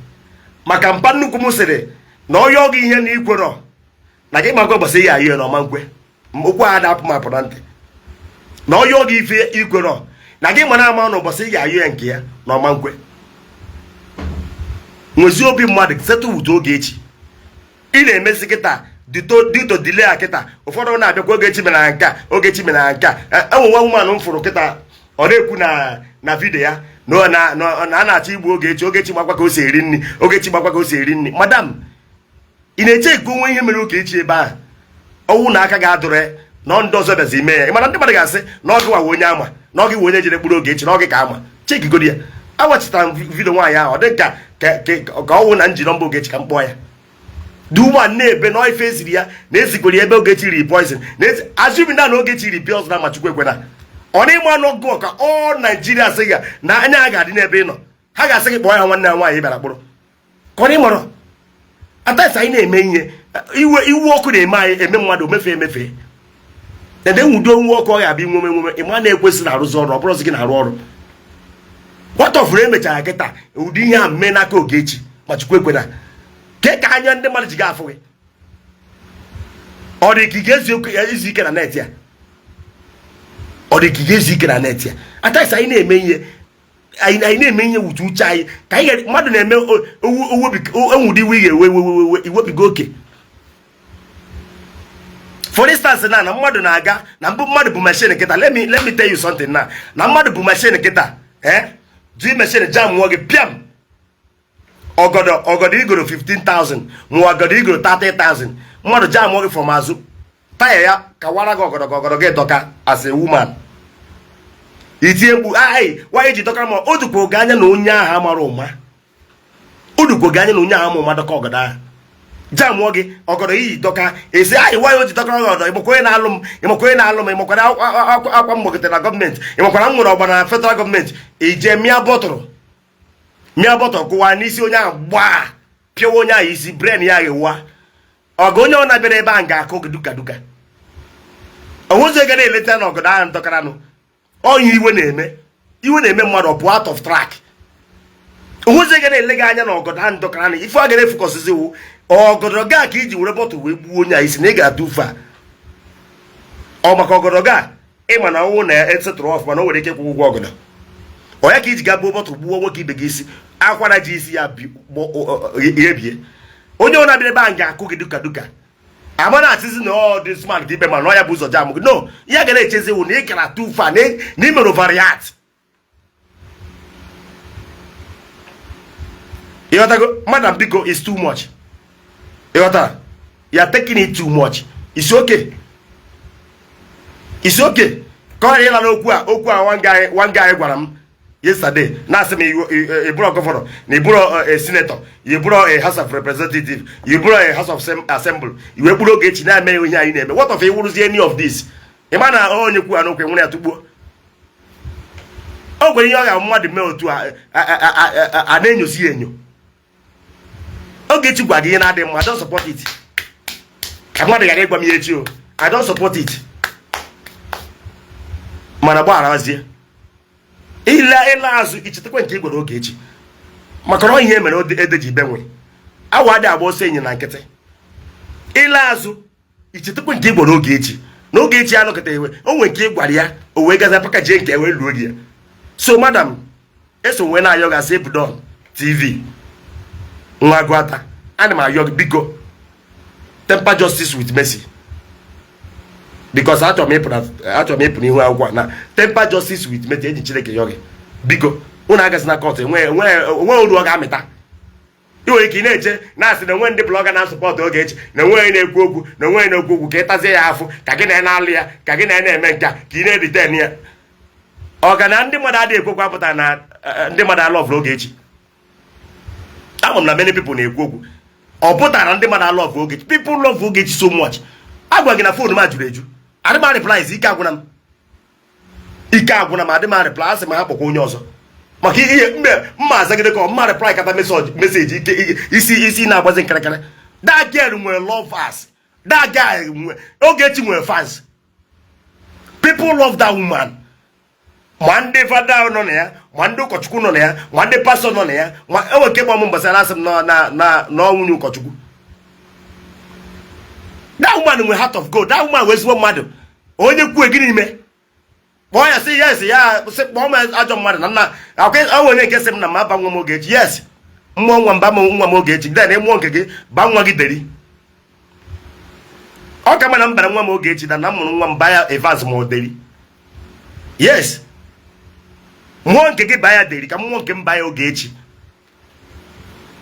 maka mpa nnukwu m sịrị na onye ọgụ ihe na ikwerọ na gị makwa gbasa ihe ayọ na ọma nkwe okwu a dapụ m apụ na ntị na onye ọgụ ife ikwerọ na gị mara ama na ụbọchị ị ga-ayọ ya nke ya na ọma nkwe. Nwezi obi mmadụ settle with Ogechi. Ị na-emezi kịta dito delay a kịta ụfọdụ na-abịakwa Ogechi mere na nka Ogechi mere na nka enwe nwa woman m fụrụ kịta ọ na-ekwu na vidio ya na a na-achọ igbu Ogechi gbakwa ka o si eri nri Ogechi gbakwa ka o si eri nri. Madam ị na-eche ikwu onwe ihe mere Ogechi ebe ahụ ọnwụ na aka ga-adụrụ na ndị ọzọ bịazi ime ya ịmara ndị mmadụ ga-asị na ọ gị wawe onye ama na ọ gị onye jere kpụrụ Ogechi na ọ gị ka ama chekigodi ya. Awachitara m vidio nwaanyị ahụ ọ dị ka ọnwụ na nji nọmba Ogechi ka m kpọọ ya the woman na-ebe na ife eziri ya na ezikwere ebe Ogechi ri poison azumi na Ogechi ri pills na Machukwu ekwena ọ na ịma n'ọgụ ka all Nigeria sị ya na anya a ga-adị n'ebe ị nọ ha ga-asị gị kpọọ ya nwanne ya nwaanyị bịara kpụrụ ka ọ na ịmọrọ atasi anyị na-eme ihe iwu ọkụ na-eme anyị eme mmadụ emefe ede nwudo nwa ọkụ ọ ga-abịa inwome ịma na-ekwesị na arụzi ọrụ ọ bụrụzi gị na-arụ ọrụ kwatọfuru emechara kịta ụdị ihe a mme n'aka Ogechi Machukwu ekwena ka anya ndị mmadụ ji ga-afụ gị ọ dị ka ị ga-ezu ike na net ya ọ dị ka ị ga-ezu ike na net ya atasi anyị na-eme ihe wutu uche anyị ka anyị mmadụ na-eme enwụdị iwe iwebiga oke. For instance na mmadụ na-aga na mmadụ bụ machine kịta let me tell you something na mmadụ bụ machine kịta ji machine jam nwa gị piam ọgọdọ igoro 15,000 mụọ ọgọdọ igoro 30,000 mmadụ jam nwa gị from azụ taya ya kawara gị ọgọdọ gị dọka as a woman itinye mkpu nwaanyị ji dọkara ma o dukwa oge anya na onye ahụ amara ụma dọka ọgọdọ ahụ jam nwa gị ọgọdọ iyi dọka esi nwaanyị o ji dọkara ọgọdọ ịmakwa onye na-alụ m ịmakwara akwa mgbagọta na gọọmenti ịmakwara m nwere ọgba na federal gọọmenti ije mịa bọtụrụ kụwa n'isi onye ahụ gbaa pịawa onye ahụ isi bren ya ghewa ọgụ onye ọ na-abịara ebe ahụ ga-akụ duka onwezi ga na-eleta na ọgọdọ ahụ dọkaranụ onye iwe na-eme mmadụ ọ pụọ out of track onwezi ga na-ele gị anya na ọgọdọ ahụ dọkaranụ ife ọ ga na-efukọsịzi wụ ọgọdọ gaa ka iji were bọtụrụ wee gbuo onye ahụ isi na ị ga-atụ ufe a ọ maka ọgọdọ gaa ịma na ọnwụ na-esetụrụ ọfụ mana o nwere ike kwụ ụgwọ ọgọdọ ọ ya ka iji ga gbuo bọtụrụ gbuo nwoke ibe gị isi akwara ji isi ya bie onye ọ na-abịa ebe ahụ ga-akụ gị duka ama na-achịzi na ọ dị smart ka ibe ma na ọ ya bụ ụzọ jam gị no ihe ga na-echezi wụ na ị kara atụ ufe a na imere variat ịghọtago madam biko is too much You are taking it too much. It's okay. It's okay. Come here, one guy yesterday. Now say me you brought governor, you brought a senator, you brought a house of representative, you brought a house of assembly. You brought Ogechi na me onye ayi na. What of you will see any of this? E man na onye ku anokwe nwere atugbo. Ogwe ihe ya mmadu me otu a na-enyosi enyo. Ogechi gwa gị na adị mma, I don't support it. Amadu ga gwa m echi o. I don't support it. Mana gba arazie. Ila azụ ichetekwa nke igwere Ogechi. Maka na ihe mere edeji benwe. Awa dị agba ose enyi na nkịtị. Ila azụ ichetekwa nke igwere Ogechi. Na Ogechi anọkọta ewe, o nwere nke ịgwara ya, o wee gaza pakaje nke ewe luo gị ya. So madam, eso we na yoga save don TV. Nwa gwata, ana m ayọ biko. Temper justice with mercy. Because achọ m ịpụ n'ihu akwụkwọ na temper justice with mercy eji Chineke yọ gị. Biko, unu agazi na court nwe olu ọ ga-amịta. Iwe ike na-eche na-asị na nwe ndị blọga na support Ogechi na nwe na-ekwu okwu na nwe na-ekwu okwu ka ịtazie ya afụ ka gị na-alụ ya ka gị na-eme nke a ka ị na-editen ya. Ọgana ndị mmadụ adịghị ekwekwa apụta na ndị mmadụ alọvụ Ogechi. Ama m na many people na-ekwu okwu. Ọ pụtara ndị mmadụ alọvụ Ogechi. People love Ogechi so much. Agwa gị na phone m juru eju. Adị m reply ike agwụna m. Ike agwụna m adị m reply asị m ha kpọkwa onye ọzọ. Maka ihe mgbe mma azagide ka mma reply kata message ike isi na-agbazi nkịrịkịrị. That girl nwere lovers. That guy Ogechi nwere fans. People love that woman. Ma ndị fada nọ na ya, ma ndị ụkọchukwu nọ na ya, ma ndị pastor nọ na ya, ma enweke gba m mbasara asị m na ọnwụnye ụkọchukwu. That woman nwere heart of gold. That woman wezigbo mmadụ. Onye kwuo gịnị ime? Kpọọ ya sị yes ya sị kpọọ m ajọ mmadụ na nna onwe onye nke sị m na ma ba nwa m Ogechi. Yes. Mmụọ nwa mba nwa m Ogechi. Then ịmụọ nke gị ba nwa gị deri. Ọ ka mana m bara nwa m Ogechi na m mụrụ nwa m ba ya Evans ma o deri. Yes. Mmụọ nke gị baa ya deri ka mmụọ nke m baa ya Ogechi.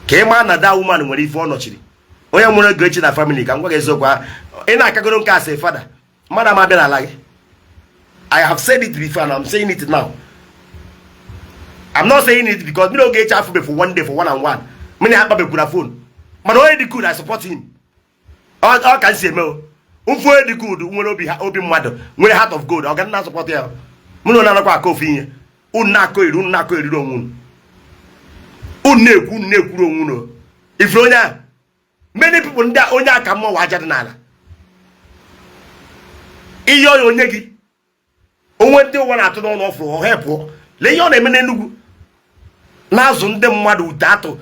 Ka ị maa na that woman nwere ife ọ nọchiri. Onye nwere Ogechi na family ka m gwa gị eziokwu a ị na-akagoro nke asị fada mmadụ ama bịa n'ala gị. I have said it before and I'm saying it now. I'm not saying it because me Ogechi afube for one day for one and one. Me na akpabeku na phone. Mana onye dị good I support him. Ọ ka nsi eme o. Mfu onye dị good nwere obi mmadụ nwere heart of gold. Ọ ga na support ya. Mụ na anakwa aka ofu ihe. Unu na-akọ eriri onwe unu. Unu na-ekwuru onwe unu. Ifuru onye a many people ndị onye aka mmụọ wa aja dị n'ala. Ihe onye gị onwe ndị ụwa na-atụ n'ọnụ ọfụrụ ọha pụọ. Lee ihe ọ na-eme n'Enugu na-azụ ndị mmadụ ute atụ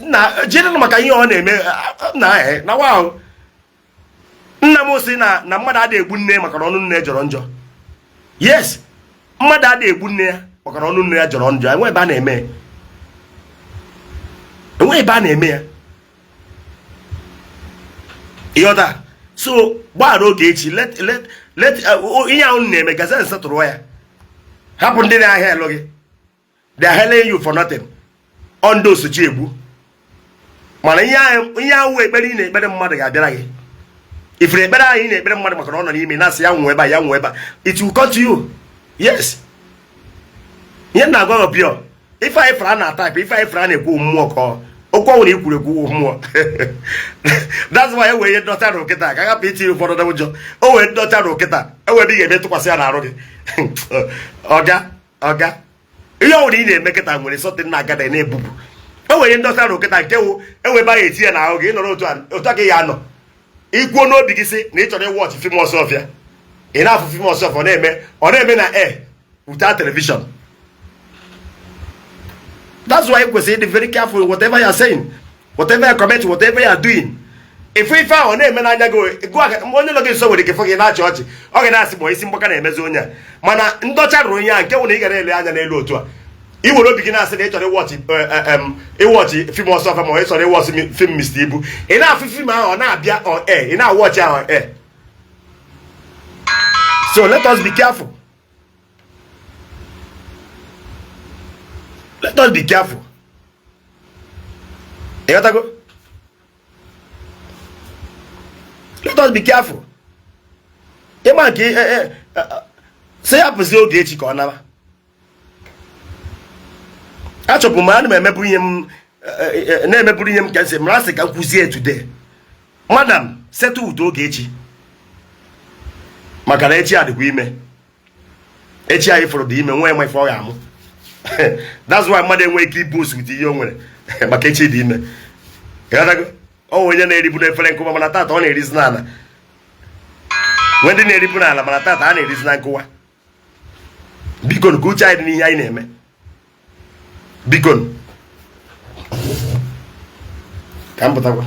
na jiri maka ihe ọ na-eme na wa nna m sị na mmadụ adịghị egbu nne maka na ọnụ nne jọrọ njọ. Yes, mmadụ adịghị egbu nne ya maka na ọnụ nne ya jọrọ njọ. Enwe ebe a na-eme ya. Ịghọta? So gbara Ogechi let ihe ahụ na-eme gaza nsatụrụ ya. Hapụ ndị na-ahịa elu gị. They are hailing you for nothing. On those sochi egbu. Mana ihe ahụ ekpere ị na-ekpere mmadụ ga-abịara gị. Ifere ekpere ahụ ị na-ekpere mmadụ maka na ọ nọ n'ime na-asị ya nwee ebe ya nwee ebe. It will come to you. Yes. Ihe na-agwa gị pịọ. Ife anyị fara na type, ife anyị fara na-ekwu mmụọ ka okwu ọnwụ na ikwuru ekwu mmụọ. That's why enwe ihe ndọta rụ kịta ka agapụ iti ụfọdụ na ụjọ. O wee ndọta rụ kịta enwe ebe ị ga-eme tụkwasị ya n'arụ gị. Ọga ihe ọwụrụ ị na-eme kịta nwere sọtị na-agada na-ebupụ. O wee ihe ndọta rụ kịta nke wụ enwe ebe a ga-eti ya n'ahụ gị ịnọrọ otu a gị ya anọ. Ikwuo n'obi gị sị na ị chọrọ ịwọchị fim ọsọfịa. Ị na-afụ fim ọsọfịa ọ na-eme na without television. That's why you say be very careful with whatever you are saying, whatever you comment, whatever you are doing. If we found name and I go only looking so with the fucking church, organize boys in Bocana Mezonia. Mana Ndocha Roya, get when he got a low to. He will not begin as a watch it, film or suffer more, so they was film Mr. Ibu. Enough film on Abia on air, in our watch our air. So let us be careful. Let us be careful. You got to go? Let us be careful. Say happens Ogechi ka ọ naba. Achọpụ ma ana m emeburu ihe m na-emeburu ihe m ka nsị mara sị ka nkwuzie today. Madam, settle with Ogechi. Maka na echi adịkwa ime. Echi anyị fọrọ dị ime nwa enwe ife ọ ga-amụ. That's why mmadụ enwe ike iboost with ihe o nwere. Maka echi dị ime. Ọ onye na-eribu n'efere nkụwa mana tata ọ na-erizi n'ala. When ndị na-eribu n'ala mana tata a na-erizi na nkụwa. Biko ka uche anyị dị n'ihe anyị na-eme. Biko ka m pụtakwa.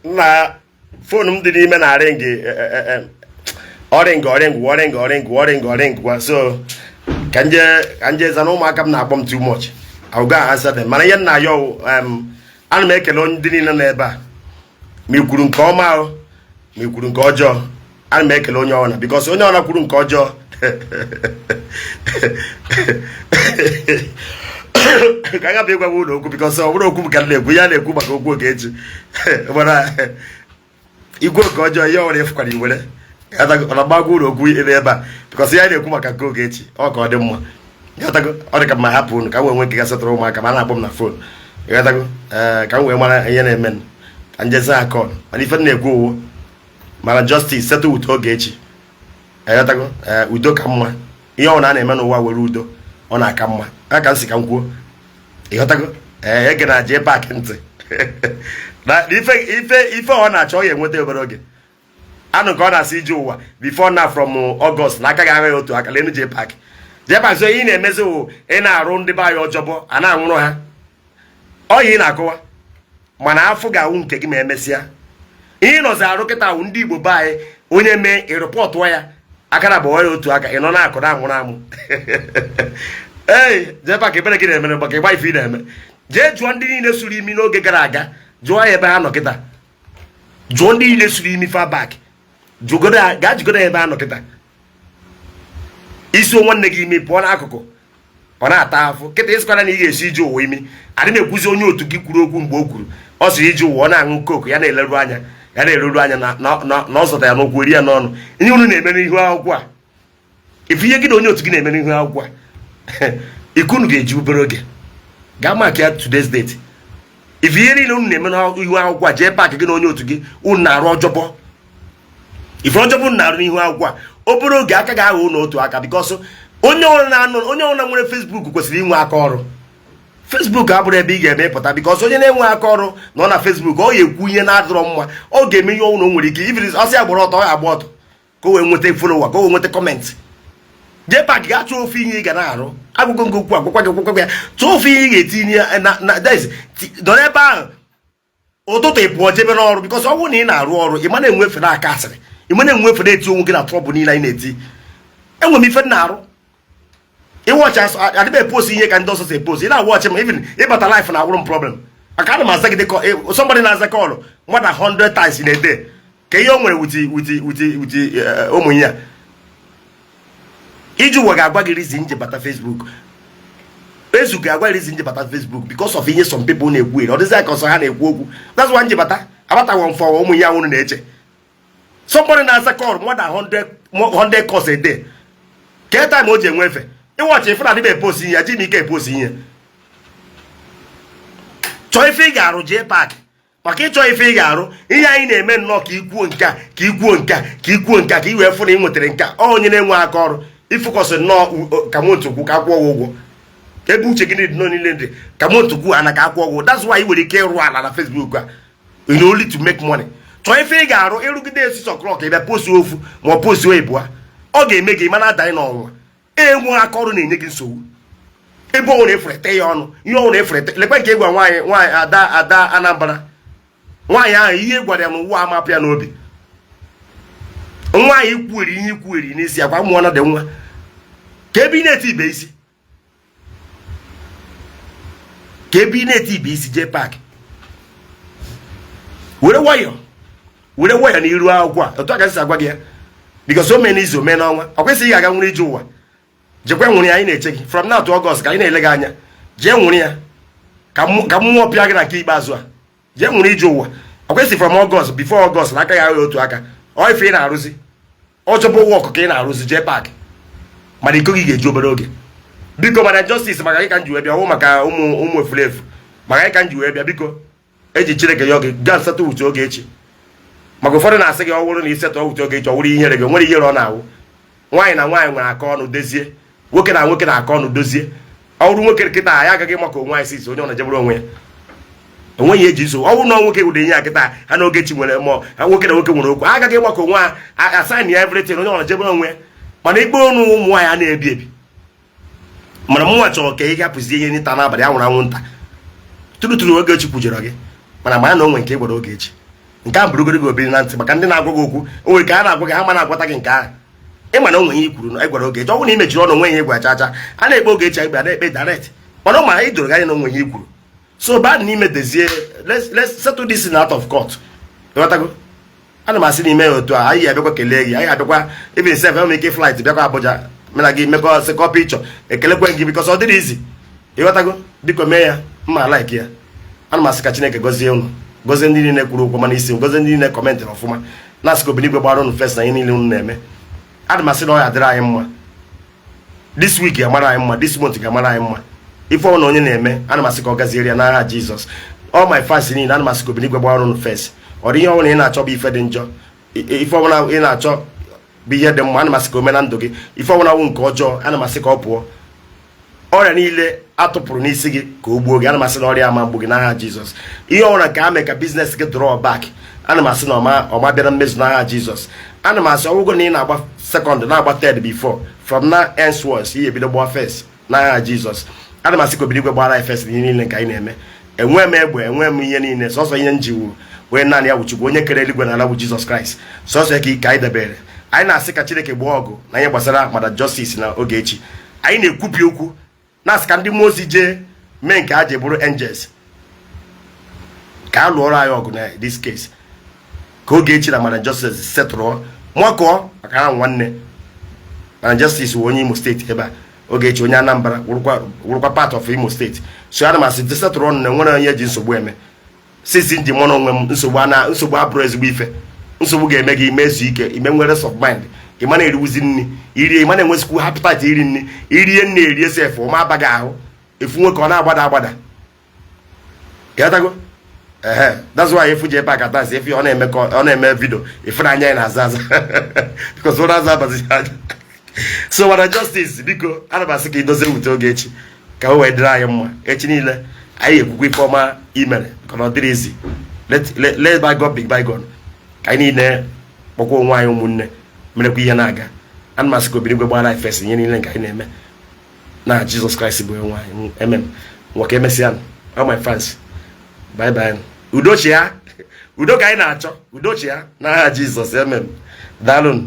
na phone m dị n'ime na oring gwa so ka nje za na ụmụaka m na-akpọ m too much I go answer them mana ihe nna yo ana m ekele onye ndị niile nọ ebe a ma ikwuru nke ọma o ma ikwuru nke ọjọọ ana m ekele onye ọna because onye ọna kwuru nke ọjọọ ka aga bụ ịgwa m ụlọ okwu because ọ bụrụ okwu m ka m na-ekwu ya na-ekwu maka okwu Ogechi mana igwe nke ọjọọ ihe ọbụla efukwara iwere ọ gbagwo ụlọ okwu ebe a because ya na-ekwu maka nke Ogechi ọ ka ọ dị mma ọ dị ka ma hapụ unu ka m wee nwee nke gasịtụrụ ụmụaka ma a na-akpọ m na fon ka m wee mara ihe na-eme ka njezi akọn mana ife na-ekwu owo mana justice settle with Ogechi udo ka mma ihe ọ na na-eme n'ụwa were udo ọ na-aka mma aka m si ka m kwuo ịghọtago ege na jee paakị ntị na ife ọ na-achọ ọ ya enweta obere oge anụ ka ọ na-asị ije ụwa before na from August na aka ga-agha ya otu aka lenu jee paakị so ihe ị na-emezi ị na-arụ ndị be anyị ọjọbọ a na-anwụrụ ha ọya ị na-akụwa mana afọ ga-awụ nke gị ma emesịa ihe nọzi arụ kịta awụ ndị Igbo be anyị onye mee ịrụpọtụwa ya aka na agbawa ya otu aka ị nọ na-akụ na anwụrụ amụ ee jee paakị ebere gị na-emere maka ịgba ife ị na-eme jee jụọ ndị niile suru imi n'oge gara aga jụọ ya ebe ha nọ kịta jụọ ndị niile suru imi fabak gaa jigodo ya ebe ha nọ kịta isi nwanne gị imi pụọ n'akụkụ ọ na-ata afụ kịta ịsịkwara na ị ga-esi ije ụwa imi adị na-ekwuzi onye otu gị kwuru okwu mgbe o kwuru ọ sịrị ije ụwa ọ na-aṅụ koku ya na-eleru anya na ọ zụta ya n'okwu eri ya n'ọnụ ihe unu na-eme n'ihu akwụkwọ a ife ihe gị na onye otu gị na-eme n'ihu akwụkwọ a ikunu ga-eji obere oge gaa maka ya today's date ife ihe niile unu na-eme n'ihu akwụkwọ a jee paakị gị na onye otu gị unu na-arụ ọjọbọ ife ọjọbọ unu na-arụ n'ihu akwụkwọ a obere oge aka ga-aghọ n'otu aka because onye ọbụla nwere Facebook kwesịrị inwe aka ọrụ. Facebook abụrụ ebe ị ga-eme pụta because onye na-enwe aka ọrụ nọ na Facebook ọ ga-ekwu ihe na-adịrọ mma ọ ga-eme ihe ọnwụrụ nwere ike ibiri ọsị agbụrụ ọtọ ọ ga-agba ọtọ ka o wee nweta follower ka o wee nweta kọmentị jee paakị ga chụọ ofe ihe ị ga na-arụ agụgụ nke okwu agwụkwa gị gwụkwa ya chụọ ofe ihe ị ga-etinye nọ n'ebe ahụ ụtụtụ ị pụọ jebe n'ọrụ because ọ bụrụ na ị na-arụ ọrụ ị ma na-enwefe na aka asịrị ị ma na-enwefe na-eti onwe gị na trọbụl niile anyị na-eti enwe m ife na-arụ ịwọcha adịbe post ihe ka ndị ọsọ si post ị na-awọchi m even ịbata life na awụrụ m problem maka ana m aza gị dịka somebody na-aza kọlụ more than 100 times in a day ka ihe o nwere wuti ụmụ ya iji ụwa ga-agwa gị reason nje bata Facebook ezu ga-agwa reason nje bata Facebook because of ihe some people na-ekwu ọ dịzị ka ọsọ ha na-ekwu okwu that's why nje bata abatawo mfọ ụmụ ya unu na-eche somebody na-asa call more than 100 calls a day ke time o ji enwe efe ịwọchi ife na adịbe post ihe ji m ike post ihe chọọ ife ị ga-arụ jee paakị maka ịchọ ife ị ga-arụ ihe anyị na-eme nnọọ ka ikwuo nka ka ikwuo nka ka ikwuo nka ka i wee fụ na ị nwetara nka onye na-enwe aka ọrụ ifụkọsị nnọọ ka montokwu ka akwụọ ụgwọ ebe uche gị dị nọ niile ndị ka montokwu ana ka akwụọ ụgwọ that's why ị nwere ike ịrụ ala na Facebook a in only to make money chọọ ife ị ga-arụ ịrụgide 6 o'clock ebe post ofu ma ọ post oyibo ọ ga-eme gị mana adanye n'ọnwa enwe aka ọrụ na-enye gị nsogbu ebe ọ na-eferete ya ọnụ ihe ọ na-eferete lekwe nke ịgwa nwaanyị ada Anambra nwaanyị ahụ ihe gwara ya n'ụwa amapụ ya n'obi nwaanyị ikwueri ihe ikwueri n'isi akwa mmụọ na dị nwa ka ebe ị na-eti ibe isi ka ebe ị na-eti ibe isi jee paakị were nwayọ n'iru akwụkwọ a otu aka si agwa gị ya because o mee n'izu ome n'ọnwa ọ kwesịghị ga-aga nwere ije ụwa jekwe nwere ya anyị na-eche gị from now to August ka anyị na-ele gị anya jee nwere ya ka mmụọ pịa gị na nke ikpeazụ a jee nwere ije ụwa ọ kwesịghị from August before August na aka ya otu aka ọ ife ị na-arụzi ọjọbụ wọk ka ị na-arụzi jee paakị mana iko gị ga-eji obere oge biko mana justice maka gị ka m ji wee bịa wụ maka ụmụ efulefu maka gị ka m ji wee bịa biko eji Chineke ya oge gaa nsatụ uche Ogechi maka ụfọdụ na-asị gị ọ bụrụ na isetụ uche Ogechi ọ wụrụ ihere gị nwere ihere ọ na-awụ nwaanyị na nwaanyị nwere aka ọnụ dozie nwoke na nwoke na-aka ọnụ dozie ọ bụrụ nwoke nkịta anyị agaghị maka onwe anyị sisi onye ọ na-ejebere onwe ya onweghị eji iso ọ bụrụ na nwoke wụrụ ihe akịta ha na Ogechi nwere mmụọ ha nwoke na nwoke nwere okwu agaghị maka onwe ha asaịn ya everything onye ọ na-ejebere onwe ya mana ikpe ọnụ ụmụ nwaanyị a na-ebi ebi mana mụnwa chọrọ ka ị gapụzie ihe nta n'abalị anwụrụ anwụnta tụrụtụrụ Ogechi kwujere gị mana mara na o nwere nke gwara Ogechi nke a bụrụgoro gị obiri na ntị maka ndị na-agwa gị okwu o nwere ka a na-agwa gị ha ma na-agwata gị nke ahụ ịma na o nwere ihe ikwuru na gwara Ogechi ọ bụrụ na imechiri ọnụ onwe ihe gwa chacha a na-ekpe Ogechi ikpe a na-ekpe direct mana ọ ma idoro gị anya na onwe ihe ikwuru so bad n'ime dezie let's settle this in out of court ịghọtago ana m asị n'ime ya otu a anyị abịakwa kelee gị anyị abịakwa even sef enwere ike flight bịakwa Abuja mena gị mekọ sekọ pichọ ekelekwe gị bikọs ọ dịrị izi ịghọtago biko mee ya mma like ya ana m asị ka Chineke gọzie unu gọzie ndị niile kwuru okwu mana isi gọzie ndị niile kọmentịrị ọfụma na-asị ka obiligwe gbara unu fes na ihe niile unu na-eme ana m asị na ọ ya dịrị anyị mma this week ga-amara anyị mma this month ga-amara anyị mma ife ọbụla onye na-eme ana m asị ka ọ gaziere ya n'agha Jizọs all my fans niile ana m asị ka obiligwe gbara unu fes ọ dị ihe ọbụla ị na-achọ bụ ife dị njọ ife ọbụla ị na-achọ bụ ihe dị mma ana m asị ka o mee na ndụ gị ife ọbụla wụ nke ọjọọ ana m asị ka ọ pụọ ọrịa niile atụpụrụ n'isi gị ka o gbuo gị ana m asị na ọrịa ama mgbu gị n'agha Jizọs ihe ọbụla nke a mee ka biznes gị draw back ana m asị na ọma bịara mmezu n'agha Jizọs ana m asị ọgwụgwọ na ị na-agba second na-agba third before from now henceforth ihe ebido gba first n'agha Jizọs ana m asị ka obiligwe gbara anyị first ihe niile nke anyị na-eme enwe m egbe enwe m ihe niile sọsọ ihe nji wuru wee naanị ya wuchukwu onye kere eluigwe na ala bụ Jizọs Kraịst sọsọ ka ike anyị debere anyị na-asị ka Chineke gbaa ọgụ na ihe gbasara mada justice na Ogechi anyị na-ekwupi okwu na-asị ka ndị mmụọ ozi jee mee nke ha ji bụrụ angels ka a lụọrọ anyị ọgụ na this case ka Ogechi na mada justice setụrụ makụọ maka ha nwanne mada justice wụ onye Imo steeti ebe a Ogechi onye Anambra wụrụkwa part of Imo steeti so ana m asị setụrụ ọnụ na enwere onye ji nsogbu eme sisi ndị mụ na onwe m nsogbu abụrụ ezigbo ife nsogbu ga-eme gị imezu ike ime nwere rest of mind ịma na-eriwuzi nri irie ịma na-enwesikwu appetite iri nri irie nri erie sef ụma abaghị ahụ efu nwoke ọ na-agbada agbada gatago that's why efu je pack atas efu ọ na-eme video ifu anya ya na-aza aza because ụra aza abazi anya so mara justice biko ana m asị ka idozie wute Ogechi ka o wee dịrị anyị mma echi niile anyị ekwukwa ife ọma imere ka ọ dịrị izi let bygone be bygone ka anyị niile kpọkwa onwe anyị ụmụnne merekwa ihe na-aga ana m asị ka obiligwe gbara anyị fes ihe niile nke anyị na-eme na Jizọs Kraịst bụ onwe anyị emem nwoke emesịa all my fans bye bye udo ka anyị na-achọ udo chi ya n'aha Jizọs emem daalụnụ.